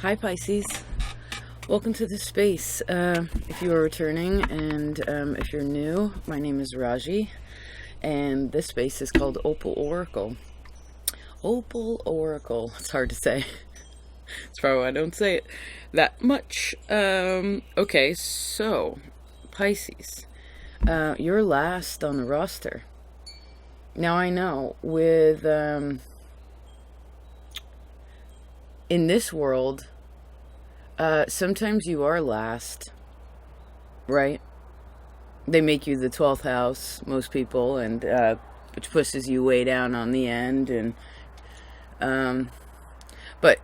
Hi Pisces, welcome to this space. If you are returning and if you're new, my name is Raji and this space is called Opal Oracle. Opal Oracle, it's hard to say. That's probably why I don't say it that much. Okay, so Pisces, you're last on the roster. Now I know with in this world, sometimes you are last, right? They make you the 12th house, most people, and which pushes you way down on the end. And but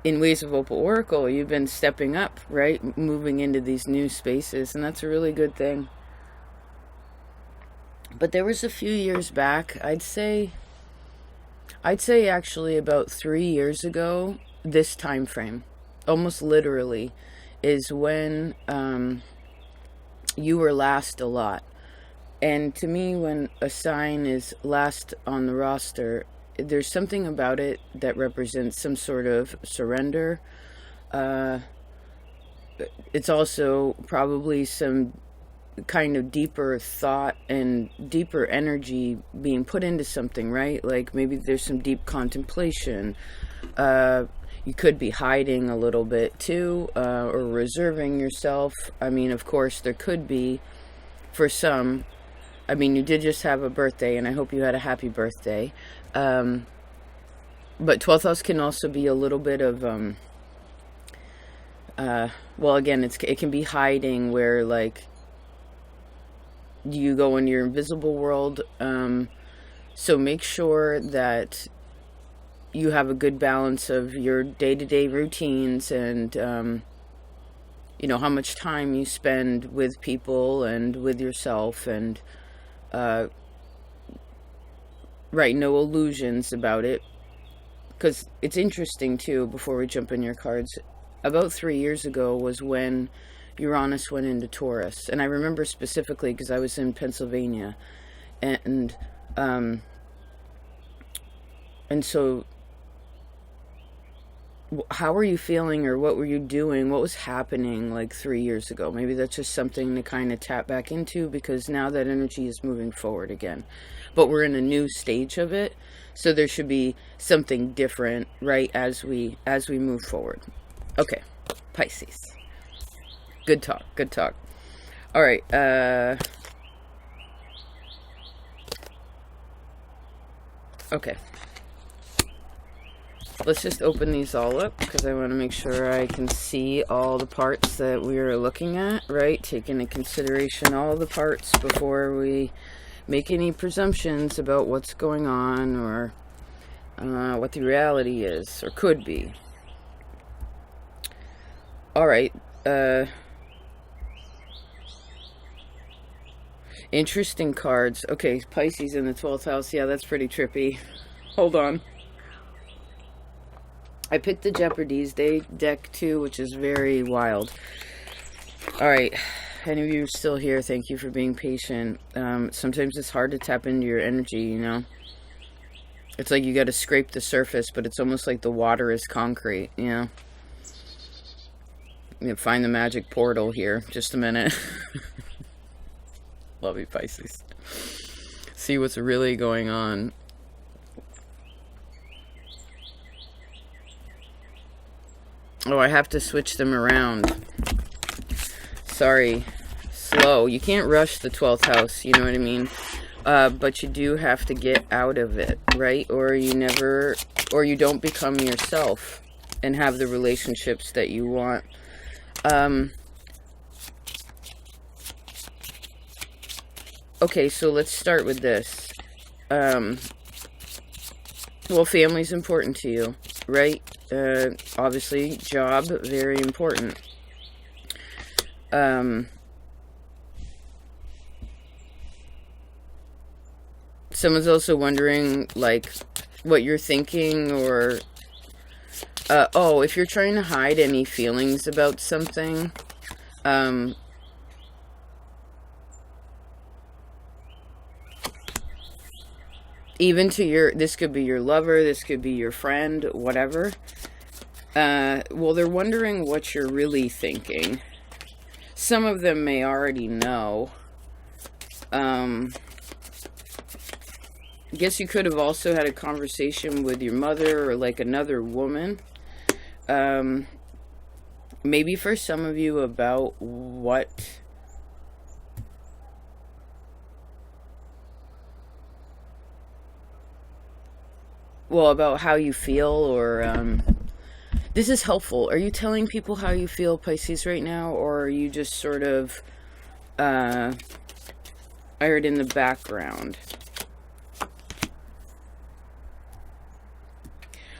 in ways of Opal Oracle, you've been stepping up, right? Moving into these new spaces, and that's a really good thing. But there was a few years back, I'd say actually about 3 years ago, this time frame, almost literally, is when you were last a lot. And to me, when a sign is last on the roster, there's something about it that represents some sort of surrender. It's also probably some kind of deeper thought and deeper energy being put into something, right? Like maybe there's some deep contemplation. You could be hiding a little bit too, or reserving yourself. I mean, of course, there could be for some. I mean, you did just have a birthday, and I hope you had a happy birthday. But 12th house can also be a little bit of, well, again, it can be hiding where, like, you go in your invisible world. So make sure that you have a good balance of your day-to-day routines and, you know, how much time you spend with people and with yourself, and, right, no illusions about it. Because it's interesting, too, before we jump in your cards, about 3 years ago was when Uranus went into Taurus. And I remember specifically because I was in Pennsylvania. And so how were you feeling, or what were you doing? What was happening like 3 years ago? Maybe that's just something to kind of tap back into, because now that energy is moving forward again. But we're in a new stage of it. So there should be something different, right, as we move forward. Okay, Pisces. Good talk, good talk. All right, okay. Let's just open these all up, because I want to make sure I can see all the parts that we are looking at, right? Take into consideration all the parts before we make any presumptions about what's going on, or what the reality is, or could be. All right. Interesting cards. Okay, Pisces in the 12th house. Yeah, that's pretty trippy. Hold on. I picked the Jeopardy's Day deck too, which is very wild. Alright, any of you still here, thank you for being patient. Sometimes it's hard to tap into your energy, you know. It's like you gotta scrape the surface, but it's almost like the water is concrete, you know. I'm gonna find the magic portal here. Just a minute. Love you, Pisces. See what's really going on. Oh, I have to switch them around. Sorry. Slow. You can't rush the 12th house, you know what I mean? But you do have to get out of it, right? Or you don't become yourself and have the relationships that you want. Okay, so let's start with this. Well, family's important to you, right? Obviously, job, very important. Someone's also wondering, like, what you're thinking, or, if you're trying to hide any feelings about something, even to this could be your lover, this could be your friend, whatever. Well, they're wondering what you're really thinking. Some of them may already know. I guess you could have also had a conversation with your mother or like another woman. Maybe for some of you about what... Well, about how you feel, or... This is helpful. Are you telling people how you feel, Pisces, right now? Or are you just sort of... I heard in the background.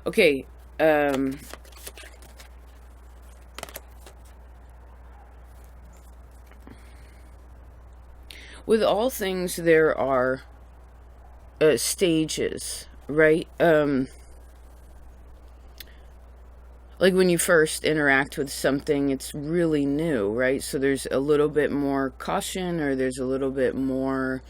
Okay, with all things, there are stages, right? Like when you first interact with something, it's really new, right? So there's a little bit more caution, or there's a little bit more,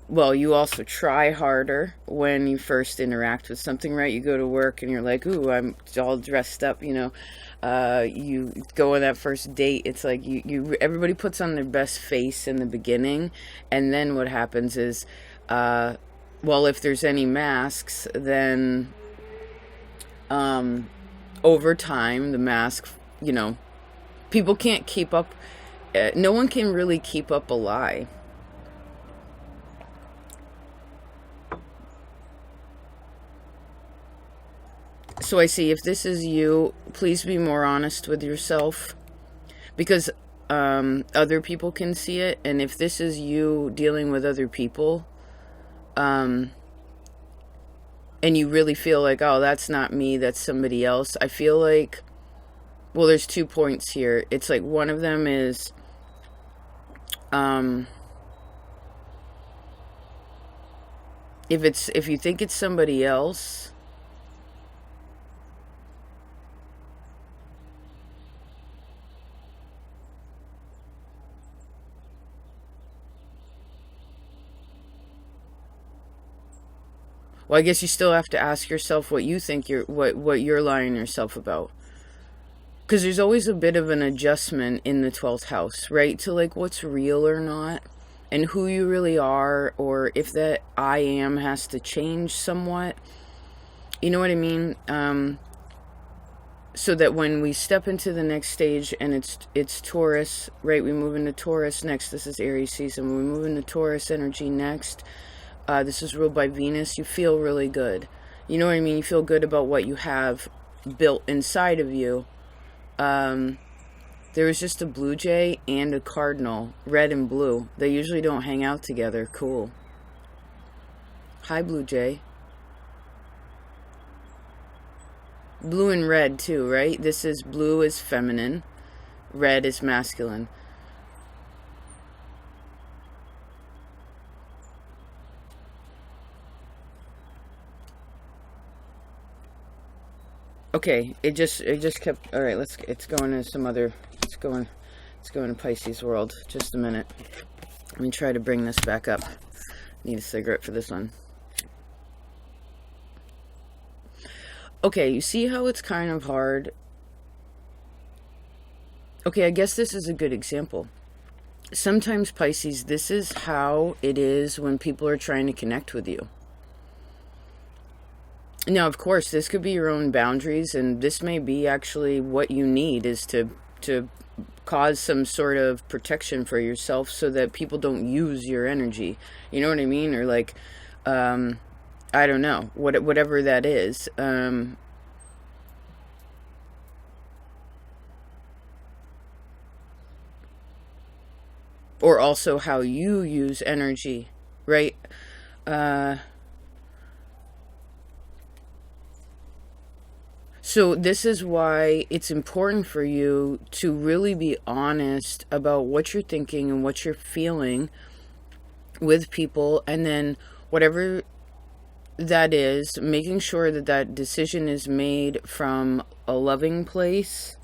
well, you also try harder when you first interact with something, right? You go to work and you're like, ooh, I'm all dressed up, you know. You go on that first date, it's like everybody puts on their best face in the beginning, and then what happens is, well, if there's any masks, then over time, the mask, you know, people can't keep up, no one can really keep up a lie. So I see, if this is you, please be more honest with yourself, because other people can see it. And if this is you dealing with other people, and you really feel like, oh, that's not me, that's somebody else, I feel like, well, there's 2 points here. It's like one of them is, if you think it's somebody else, well, I guess you still have to ask yourself what you think what you're lying to yourself about. Because there's always a bit of an adjustment in the 12th house, right? To like what's real or not, and who you really are, or if that I am has to change somewhat. You know what I mean? So that when we step into the next stage, and it's Taurus, right? We move into Taurus next. This is Aries season. When we move into Taurus energy next, this is ruled by Venus. You feel really good. You know what I mean? You feel good about what you have built inside of you. There was just a blue jay and a cardinal, red and blue. They usually don't hang out together. Cool. Hi, blue jay. Blue and red too, right? This is blue is feminine, red is masculine. Okay, it just kept. All right, it's going to some other. It's going to Pisces world. Just a minute. Let me try to bring this back up. Need a cigarette for this one. Okay, you see how it's kind of hard. Okay, I guess this is a good example. Sometimes, Pisces, this is how it is when people are trying to connect with you. Now, of course, this could be your own boundaries, and this may be actually what you need, is to cause some sort of protection for yourself so that people don't use your energy. You know what I mean? Or like, I don't know, whatever that is. Or also how you use energy, right? So this is why it's important for you to really be honest about what you're thinking and what you're feeling with people, and then whatever that is, making sure that that decision is made from a loving place.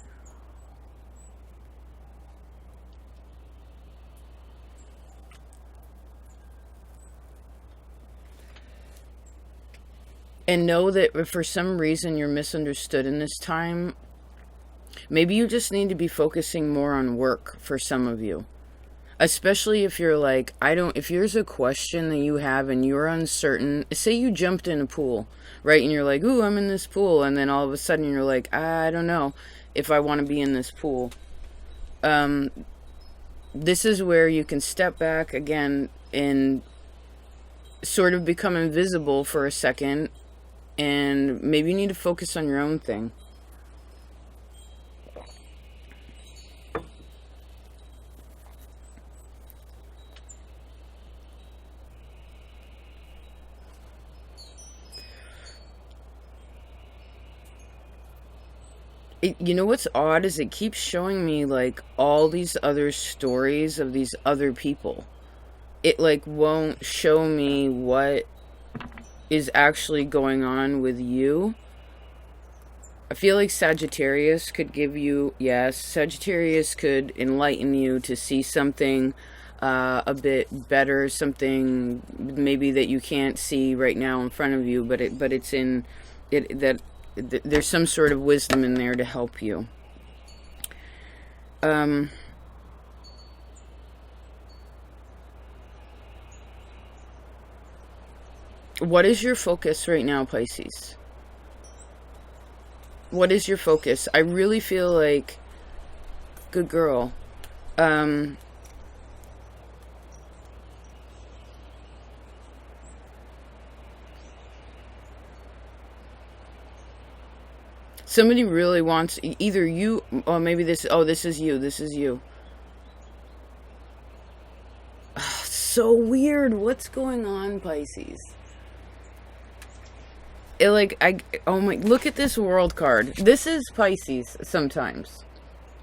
And know that if for some reason you're misunderstood in this time, maybe you just need to be focusing more on work for some of you. Especially if you're like, if there's a question that you have and you're uncertain, say you jumped in a pool, right? And you're like, ooh, I'm in this pool. And then all of a sudden you're like, I don't know if I want to be in this pool. This is where you can step back again and sort of become invisible for a second. And maybe you need to focus on your own thing. You know what's odd is it keeps showing me like all these other stories of these other people. It like won't show me what is actually going on with you. I feel like Sagittarius could give you, yes, Sagittarius could enlighten you to see something a bit better, something maybe that you can't see right now in front of you, but it's in it that there's some sort of wisdom in there to help you. What is your focus right now, Pisces? What is your focus? I really feel like, good girl. Somebody really wants either you, or maybe this is you. So weird. What's going on, Pisces? Look at this world card. This is Pisces sometimes.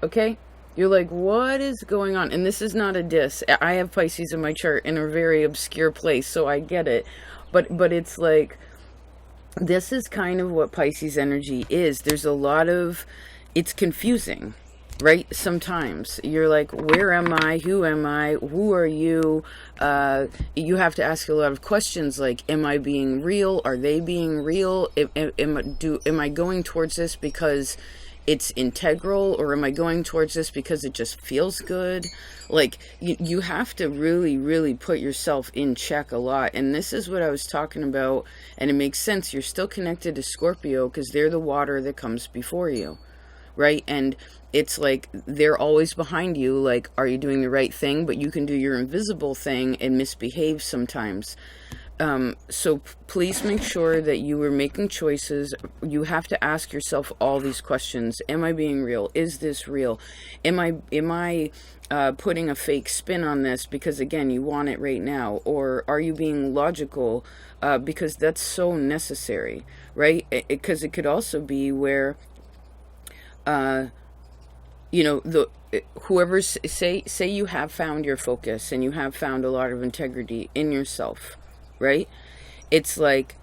Okay? You're like, what is going on? And this is not a diss. I have Pisces in my chart in a very obscure place, so I get it. But it's like, this is kind of what Pisces energy is. There's a lot of, it's confusing, right? Sometimes you're like, where am I? Who am I? Who are you? You have to ask a lot of questions like, am I being real? Are they being real? Am I going towards this because it's integral, or am I going towards this because it just feels good? Like, you have to really, really put yourself in check a lot. And this is what I was talking about. And it makes sense. You're still connected to Scorpio because they're the water that comes before you, right? And it's like they're always behind you. Like, are you doing the right thing? But you can do your invisible thing and misbehave sometimes. So please make sure that you are making choices. You have to ask yourself all these questions. Am I being real? Is this real? Am I putting a fake spin on this because, again, you want it right now? Or are you being logical because that's so necessary, right? Because it could also be where, whoever's, say you have found your focus and you have found a lot of integrity in yourself, right? It's like,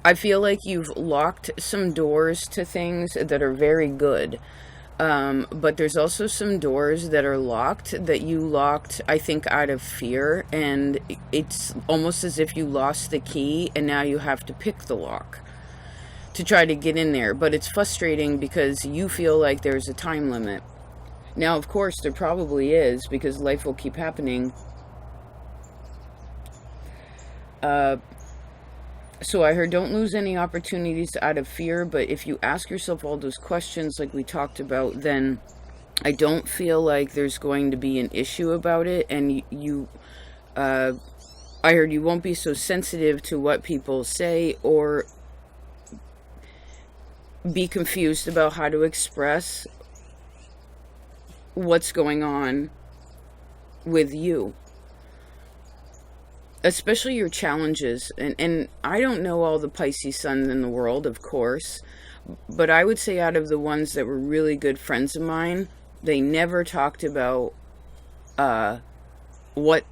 I feel like you've locked some doors to things that are very good. But there's also some doors that are locked that you locked, I think, out of fear. And it's almost as if you lost the key and now you have to pick the lock to try to get in there. But it's frustrating because you feel like there's a time limit. Now, of course, there probably is, because life will keep happening. So I heard, don't lose any opportunities out of fear. But if you ask yourself all those questions like we talked about, then I don't feel like there's going to be an issue about it. And I heard you won't be so sensitive to what people say or be confused about how to express what's going on with you, especially your challenges. And I don't know all the Pisces suns in the world, of course, but I would say out of the ones that were really good friends of mine, they never talked about what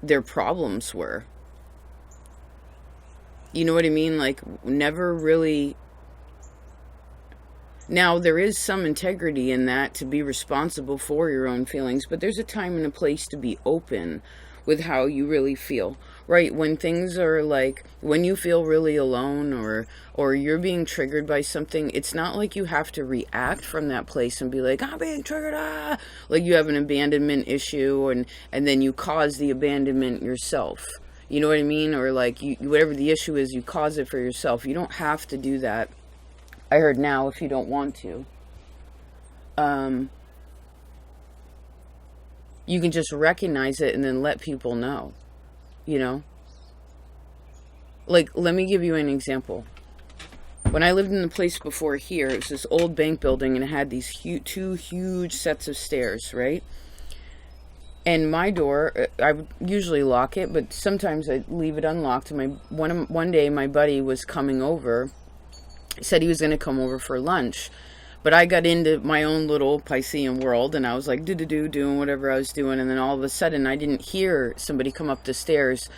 their problems were. You know what I mean? Like, never really Now, there is some integrity in that, to be responsible for your own feelings, but there's a time and a place to be open with how you really feel, right? When things are like, when you feel really alone, or you're being triggered by something, it's not like you have to react from that place and be like, I'm being triggered, like you have an abandonment issue, and then you cause the abandonment yourself. You know what I mean? Or like, whatever the issue is, you cause it for yourself. You don't have to do that. I heard now, if you don't want to. You can just recognize it and then let people know, you know? Like, let me give you an example. When I lived in the place before here, it was this old bank building, and it had these two huge sets of stairs, right? And my door, I would usually lock it, but sometimes I'd leave it unlocked. And one day, my buddy was coming over. He said he was going to come over for lunch. But I got into my own little Piscean world, and I was like, doing whatever I was doing. And then all of a sudden, I didn't hear somebody come up the stairs.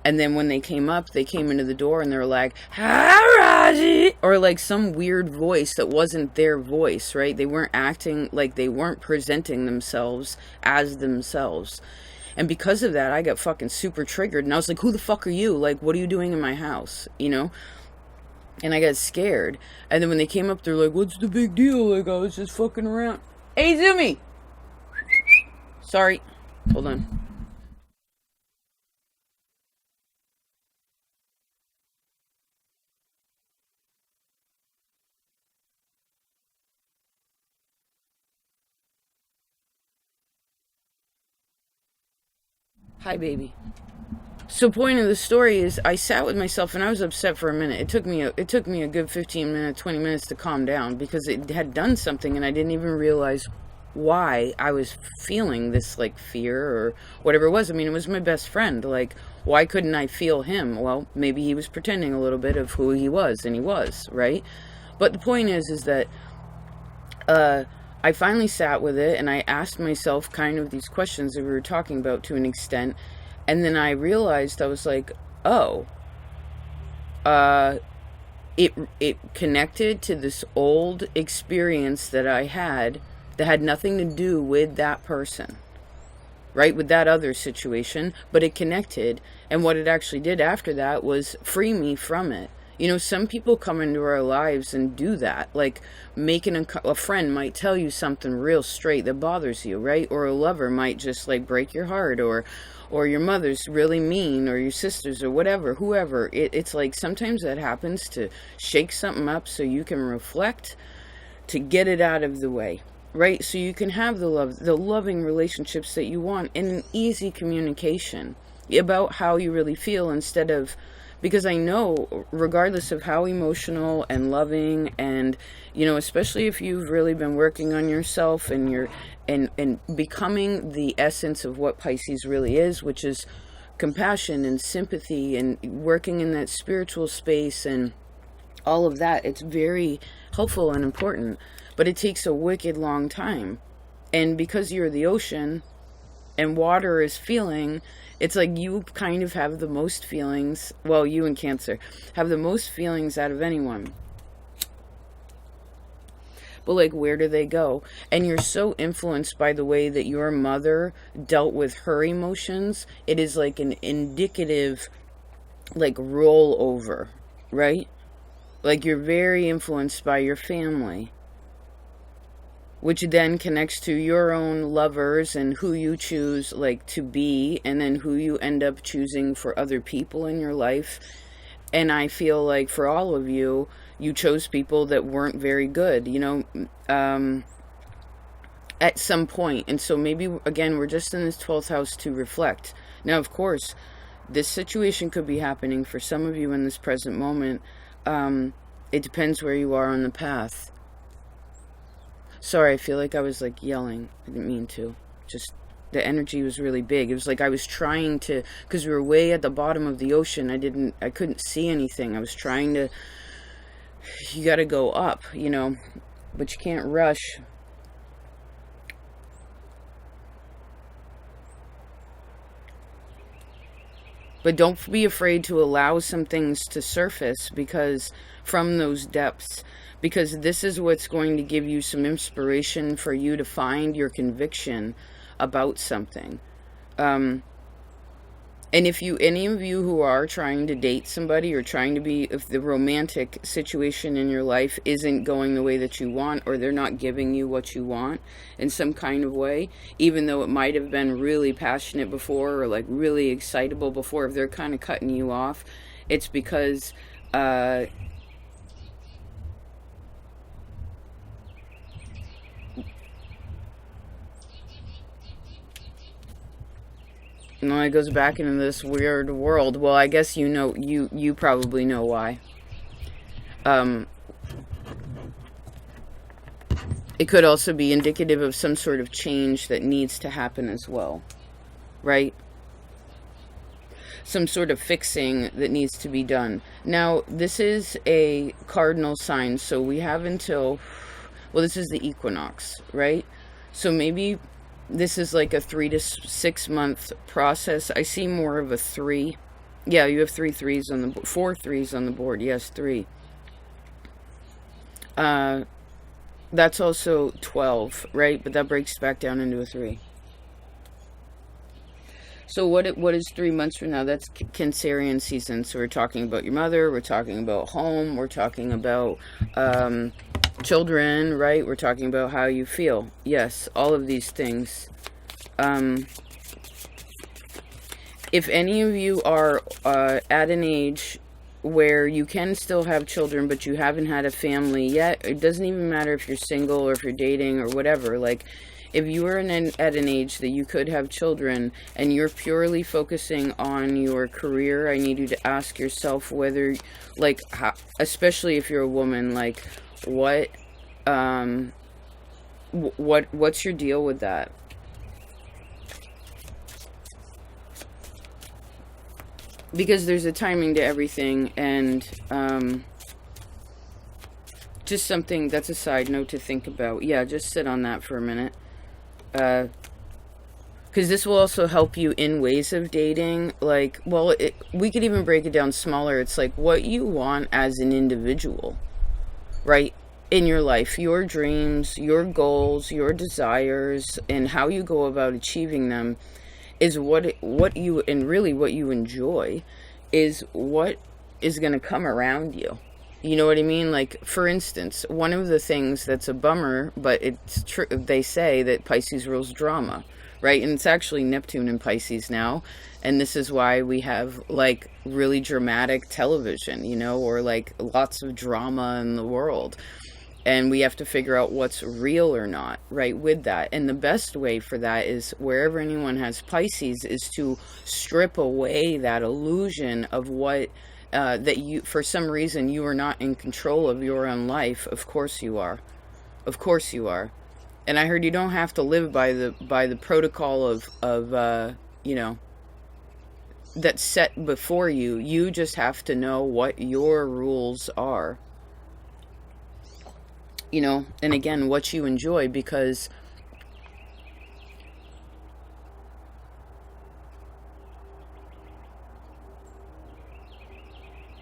And then when they came up, they came into the door, and they were like, hi, Raji! Or like some weird voice that wasn't their voice, right? They weren't acting like, they weren't presenting themselves as themselves. And because of that, I got fucking super triggered. And I was like, who the fuck are you? Like, what are you doing in my house? You know? And I got scared. And then when they came up, they're like, what's the big deal? Like, I was just fucking around. Hey, Zumi! Sorry. Hold on. Hi, baby. So point of the story is, I sat with myself and I was upset for a minute. It took me a good 15 minutes, 20 minutes to calm down, because it had done something and I didn't even realize why I was feeling this like fear or whatever it was. I mean, it was my best friend. Like, why couldn't I feel him? Well, maybe he was pretending a little bit of who he was, and he was, right? But the point is that I finally sat with it and I asked myself kind of these questions that we were talking about to an extent. And then I realized, I was like, oh, it connected to this old experience that I had that had nothing to do with that person, right? With that other situation, but it connected. And what it actually did after that was free me from it. You know, some people come into our lives and do that. Like, a friend might tell you something real straight that bothers you, right? Or a lover might just like break your heart, or your mother's really mean, or your sisters, or whatever, whoever. It's like sometimes that happens to shake something up so you can reflect, to get it out of the way, right? So you can have the loving relationships that you want in an easy communication about how you really feel, instead of, because I know, regardless of how emotional and loving, and, you know, especially if you've really been working on yourself and you're and becoming the essence of what Pisces really is, which is compassion and sympathy and working in that spiritual space and all of that, it's very helpful and important. But it takes a wicked long time. And because you're the ocean and water is feeling, it's like you kind of have the most feelings. Well, you and Cancer have the most feelings out of anyone. But like, where do they go? And you're so influenced by the way that your mother dealt with her emotions. It is like an indicative, like, rollover, right? Like, you're very influenced by your family, which then connects to your own lovers and who you choose, like, to be, and then who you end up choosing for other people in your life. And I feel like for all of you, you chose people that weren't very good, you know, at some point. And so maybe, again, we're just in this 12th house to reflect. Now, of course, this situation could be happening for some of you in this present moment. It depends where you are on the path. Sorry, I feel like I was like yelling. I didn't mean to. Just the energy was really big. It was like I was trying to, because we were way at the bottom of the ocean. I couldn't see anything. I was trying to, you got to go up, you know, but you can't rush. But don't be afraid to allow some things to surface, because from those depths, because this is what's going to give you some inspiration for you to find your conviction about something. And if any of you who are trying to date somebody, or trying to be, if the romantic situation in your life isn't going the way that you want, or they're not giving you what you want in some kind of way, even though it might have been really passionate before, or like really excitable before, if they're kind of cutting you off, it's because no, it goes back into this weird world. Well, I guess you probably know why. It could also be indicative of some sort of change that needs to happen as well, right? Some sort of fixing that needs to be done. Now, this is a cardinal sign, so we have until, well, this is the equinox, right? So maybe this is like a 3 to 6 month process. I see more of a 3. Yeah, you have 3 threes on the board. 4 threes on the board. Yes, 3. That's also 12, right? But that breaks back down into a 3. So what is 3 months from now? That's Cancerian season. So we're talking about your mother. We're talking about home. We're talking about children, right? We're talking about how you feel. Yes, all of these things. If any of you are at an age where you can still have children, but you haven't had a family yet, it doesn't even matter if you're single or if you're dating or whatever. Like, if you are at an age that you could have children and you're purely focusing on your career, I need you to ask yourself whether, like, how, especially if you're a woman, like, what's your deal with that? Because there's a timing to everything, and just something that's a side note to think about. Yeah, just sit on that for a minute. Because this will also help you in ways of dating. Like, well, we could even break it down smaller. It's like what you want as an individual, right? In your life, your dreams, your goals, your desires, and how you go about achieving them is what you enjoy, is what is going to come around you. You know what I mean? Like, for instance, one of the things that's a bummer, but it's true, they say that Pisces rules drama, right? And it's actually Neptune in Pisces now. And this is why we have, like, really dramatic television, you know, or, like, lots of drama in the world. And we have to figure out what's real or not, right, with that. And the best way for that is, wherever anyone has Pisces, is to strip away that illusion of what, that you, for some reason, you are not in control of your own life. Of course you are. Of course you are. And I heard you don't have to live by the protocol of you know, that's set before you. You just have to know what your rules are. You know, and again, what you enjoy, because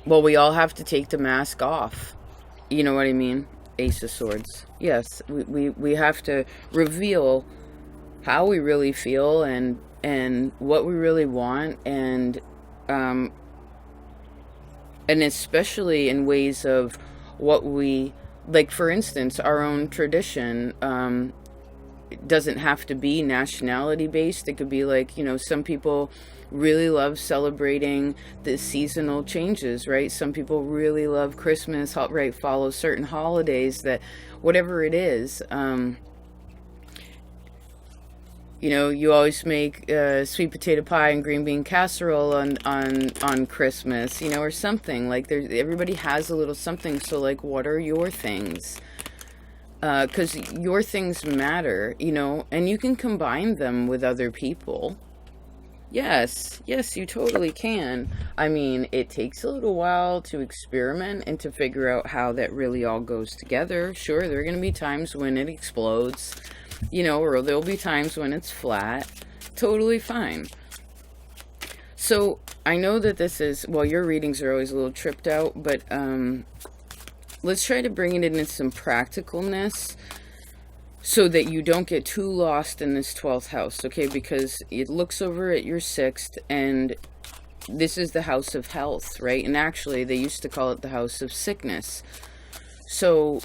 well, we all have to take the mask off. You know what I mean? Ace of Swords. Yes, we have to reveal how we really feel, and what we really want, and especially in ways of what we, like, for instance, our own tradition. It doesn't have to be nationality based. It could be like, you know, some people really love celebrating the seasonal changes, right? Some people really love Christmas, right? Follow certain holidays, that whatever it is, you know, you always make sweet potato pie and green bean casserole on Christmas, you know, or something. Like, everybody has a little something. So, like, what are your things? Because your things matter, you know, and you can combine them with other people. Yes, you totally can. I mean, it takes a little while to experiment and to figure out how that really all goes together. Sure, there are going to be times when it explodes, you know, or there'll be times when it's flat. Totally fine. So I know that this is, well, your readings are always a little tripped out, but let's try to bring it into some practicalness so that you don't get too lost in this 12th house, okay? Because it looks over at your 6th, and this is the house of health, right? And actually, they used to call it the house of sickness. So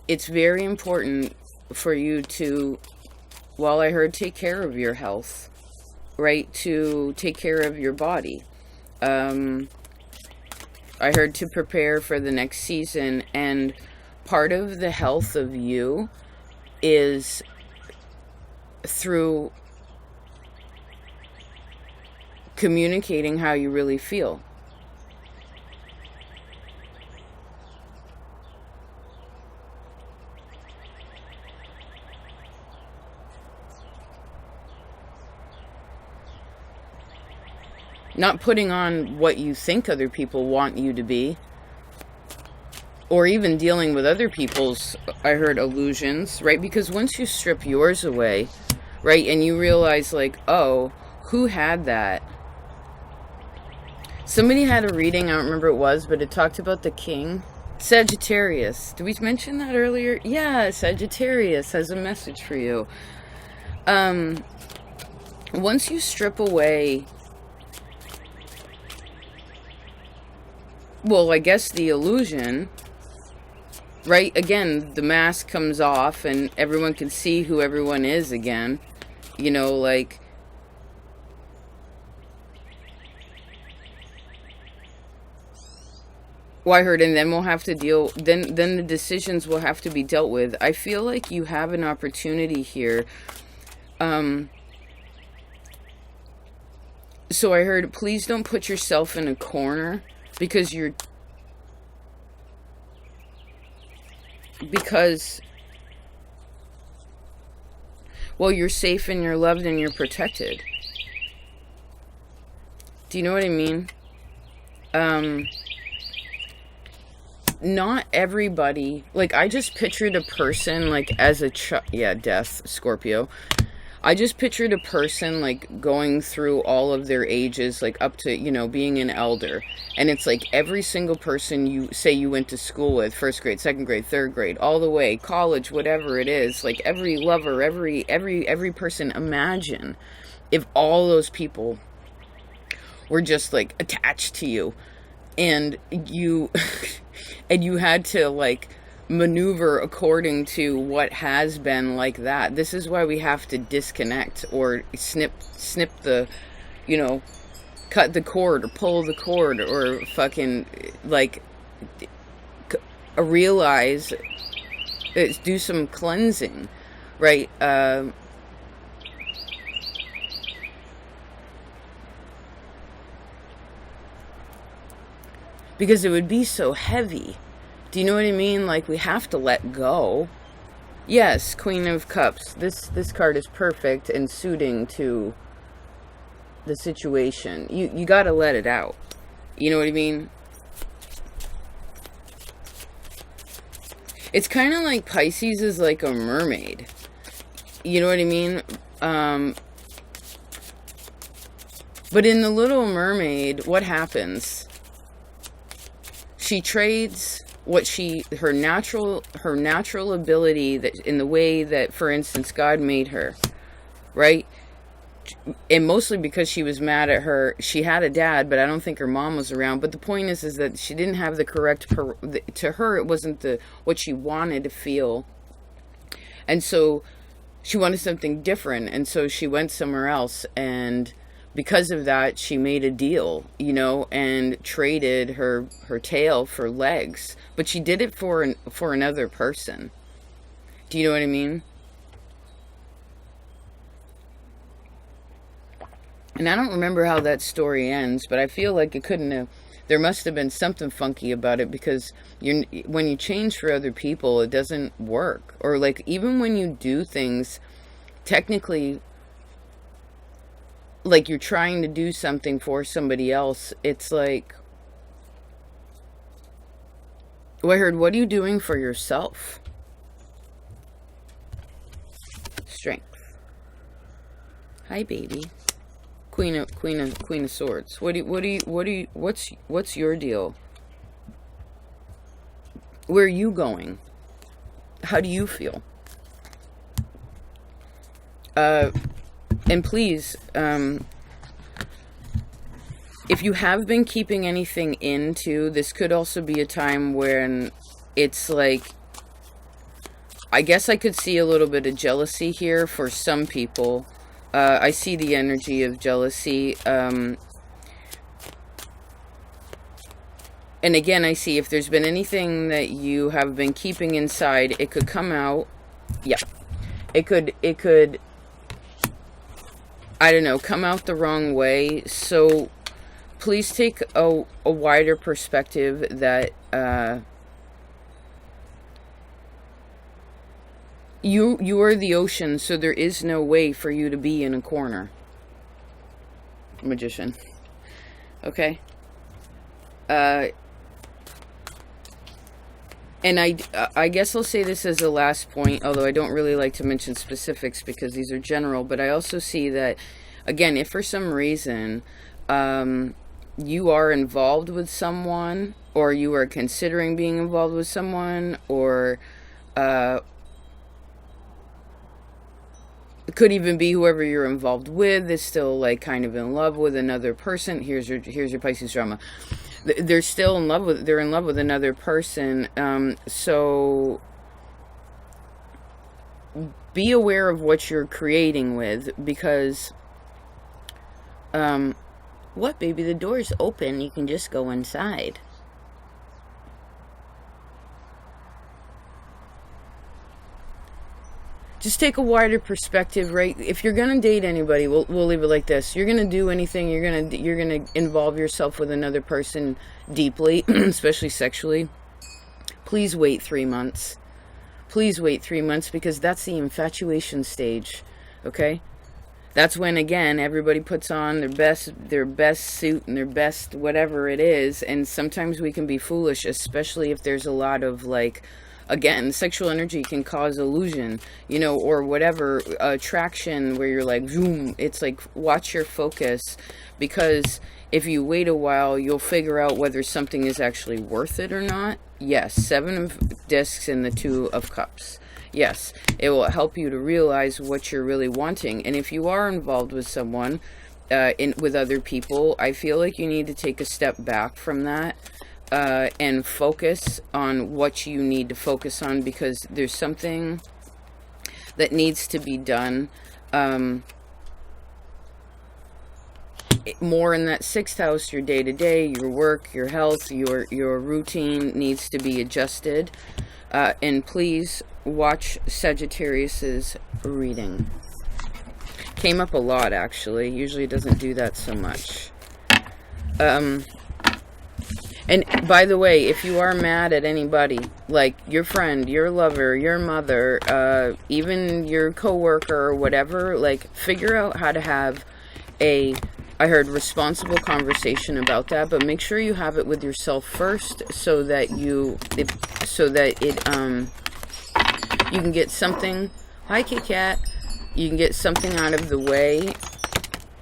it's very important for you to, well, I heard take care of your health, right? To take care of your body. I heard to prepare for the next season, and part of the health of you is through communicating how you really feel. Not putting on what you think other people want you to be, or even dealing with other people's, I heard, illusions, right? Because once you strip yours away, right, and you realize, like, oh, who had that? Somebody had a reading, I don't remember what it was, but it talked about the king. Sagittarius. Did we mention that earlier? Yeah, Sagittarius has a message for you. Once you strip away, well, I guess the illusion, right? Again, the mask comes off and everyone can see who everyone is again. You know, like, well, I heard, and then we'll have to deal, then the decisions will have to be dealt with. I feel like you have an opportunity here. So I heard, please don't put yourself in a corner, because well, you're safe and you're loved and you're protected. Do you know what I mean? Not everybody, like, I just pictured a person, like, as a death, Scorpio. I just pictured a person, like, going through all of their ages, like, up to, you know, being an elder. And it's like every single person you say you went to school with, 1st grade, 2nd grade, 3rd grade, all the way, college, whatever it is, like, every lover, every person. Imagine if all those people were just, like, attached to you, and you and you had to, like, maneuver according to what has been like that. This is why we have to disconnect, or snip the, you know, cut the cord or pull the cord, or fucking, like, realize, do some cleansing, right? Because it would be so heavy. Do you know what I mean? Like, we have to let go. Yes, Queen of Cups. This card is perfect and suiting to the situation. You got to let it out. You know what I mean? It's kind of like Pisces is like a mermaid. You know what I mean? But in the Little Mermaid, what happens? She trades what her natural ability, that in the way that, for instance, God made her, right? And mostly because she was mad at she had a dad, but I don't think her mom was around. But the point is that she didn't have the correct, to her, it wasn't what she wanted to feel. And so she wanted something different. And so she went somewhere else. And because of that, she made a deal, you know, and traded her tail for legs. But she did it for another person. Do you know what I mean? And I don't remember how that story ends, but I feel like it couldn't have, there must have been something funky about it, because when you change for other people, it doesn't work. Or, like, even when you do things, technically, like, you're trying to do something for somebody else, it's like, well, I heard, what are you doing for yourself? Strength. Hi, baby. Queen of Swords. What's your deal? Where are you going? How do you feel? And please, if you have been keeping anything into, this could also be a time when it's like, I guess I could see a little bit of jealousy here for some people. I see the energy of jealousy. And again, I see if there's been anything that you have been keeping inside, it could come out. Yeah. It could, I don't know, come out the wrong way. So please take a wider perspective that you are the ocean, so there is no way for you to be in a corner. Magician. Okay? And I guess I'll say this as a last point, although I don't really like to mention specifics because these are general, but I also see that, again, if for some reason you are involved with someone, or you are considering being involved with someone, or it could even be whoever you're involved with is still like kind of in love with another person. Here's your Pisces drama. They're still in love with, they're in love with another person. So be aware of what you're creating with, because what, baby? The door's open. You can just go inside. Just take a wider perspective, right? If you're gonna date anybody, we'll leave it like this. You're gonna do anything. You're gonna involve yourself with another person deeply, especially sexually. Please wait 3 months. Please wait 3 months, because that's the infatuation stage. Okay, that's when, again, everybody puts on their best suit and their best whatever it is, and sometimes we can be foolish, especially if there's a lot of like. Again, sexual energy can cause illusion, you know, or whatever, attraction where you're like, zoom. It's like, watch your focus, because if you wait a while, you'll figure out whether something is actually worth it or not. Yes, 7 of Discs and the 2 of Cups. Yes, it will help you to realize what you're really wanting. And if you are involved with someone, with other people, I feel like you need to take a step back from that. And focus on what you need to focus on, because there's something that needs to be done more in that 6th house. Your day-to-day, your work, your health, your routine needs to be adjusted. And please watch Sagittarius's reading. Came up a lot, actually. Usually it doesn't do that so much. And by the way, if you are mad at anybody, like your friend, your lover, your mother, even your coworker or whatever, like, figure out how to have I heard responsible conversation about that, but make sure you have it with yourself first, so that you can get something. Hi, Kit Kat. You can get something out of the way,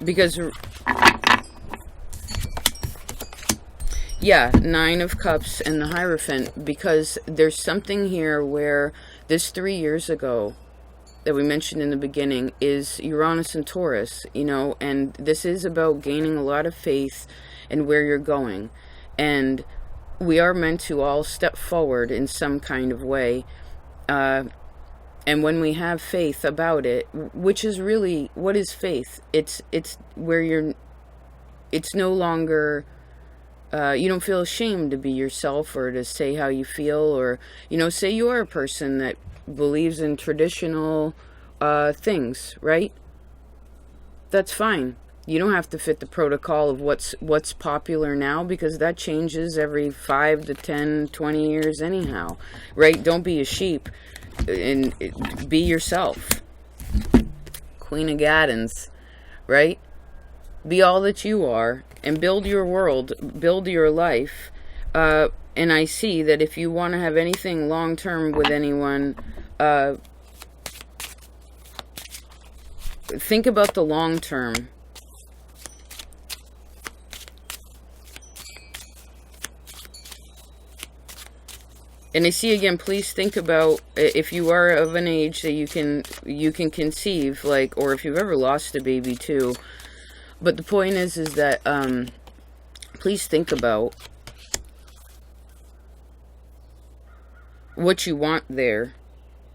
because. Yeah, 9 of Cups and the Hierophant, because there's something here where this 3 years ago that we mentioned in the beginning is Uranus and Taurus, you know, and this is about gaining a lot of faith in where you're going. And we are meant to all step forward in some kind of way. And when we have faith about it, which is really, what is faith? It's where it's no longer... you don't feel ashamed to be yourself or to say how you feel, or, you know, say you are a person that believes in traditional things, right? That's fine. You don't have to fit the protocol of what's popular now, because that changes every 5 to 10, 20 years anyhow, right? Don't be a sheep, and be yourself. Queen of Gaddens, right? Be all that you are, and build your world, build your life. And I see that if you want to have anything long-term with anyone, think about the long-term. And I see again, please think about if you are of an age that you can conceive, like, or if you've ever lost a baby too. But the point is that please think about what you want there,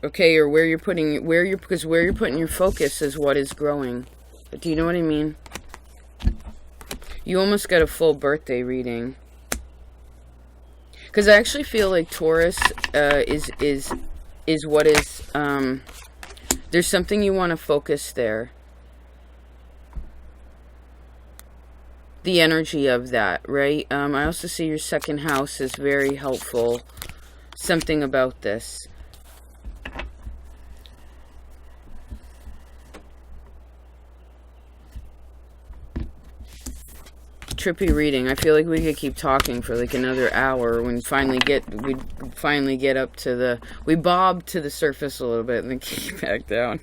okay, or where you're putting your focus is what is growing. Do you know what I mean? You almost got a full birthday reading. Because I actually feel like Taurus is what is, there's something you want to focus there. The energy of that, right? I also see your second house is very helpful. Something about this. Trippy reading. I feel like we could keep talking for like another hour. When we finally get up to the, we bob to the surface a little bit and then keep back down.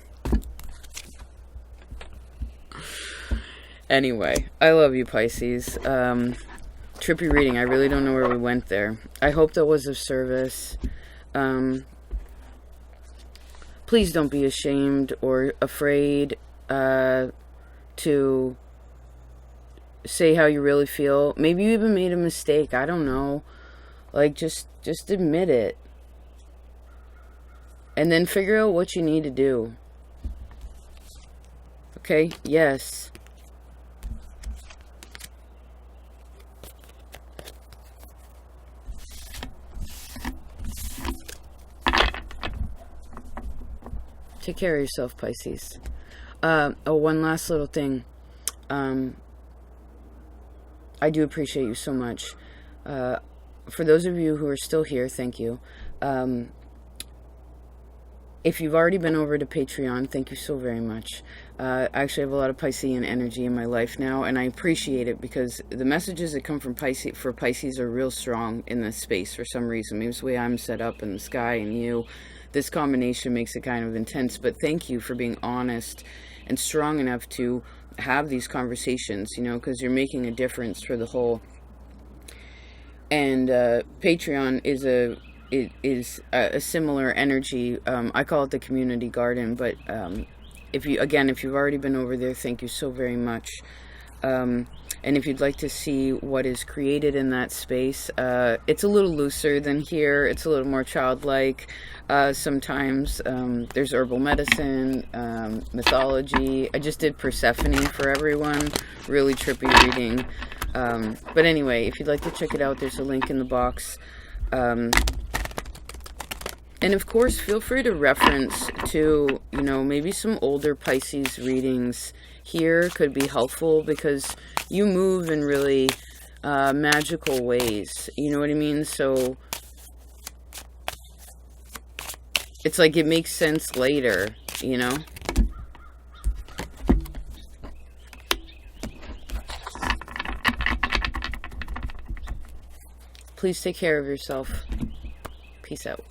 Anyway, I love you, Pisces. Trippy reading. I really don't know where we went there. I hope that was of service. Please don't be ashamed or afraid to say how you really feel. Maybe you even made a mistake. I don't know. Like, just admit it. And then figure out what you need to do. Okay? Yes. Take care of yourself, Pisces. Oh, one last little thing. I do appreciate you so much. For those of you who are still here, thank you. If you've already been over to Patreon, thank you so very much. I actually have a lot of Piscean energy in my life now, and I appreciate it because the messages that come from Pisces are real strong in this space for some reason. Maybe it's the way I'm set up in the sky and you. This combination makes it kind of intense, but thank you for being honest and strong enough to have these conversations, you know, because you're making a difference for the whole. And Patreon is a similar energy. I call it the community garden, but if you've already been over there, thank you so very much. And if you'd like to see what is created in that space, it's a little looser than here. It's a little more childlike. Sometimes there's herbal medicine, mythology. I just did Persephone for everyone. Really trippy reading. But anyway, if you'd like to check it out, there's a link in the box. And of course, feel free to reference to, you know, maybe some older Pisces readings here could be helpful because you move in really magical ways. You know what I mean? So it's like it makes sense later, you know? Please take care of yourself. Peace out.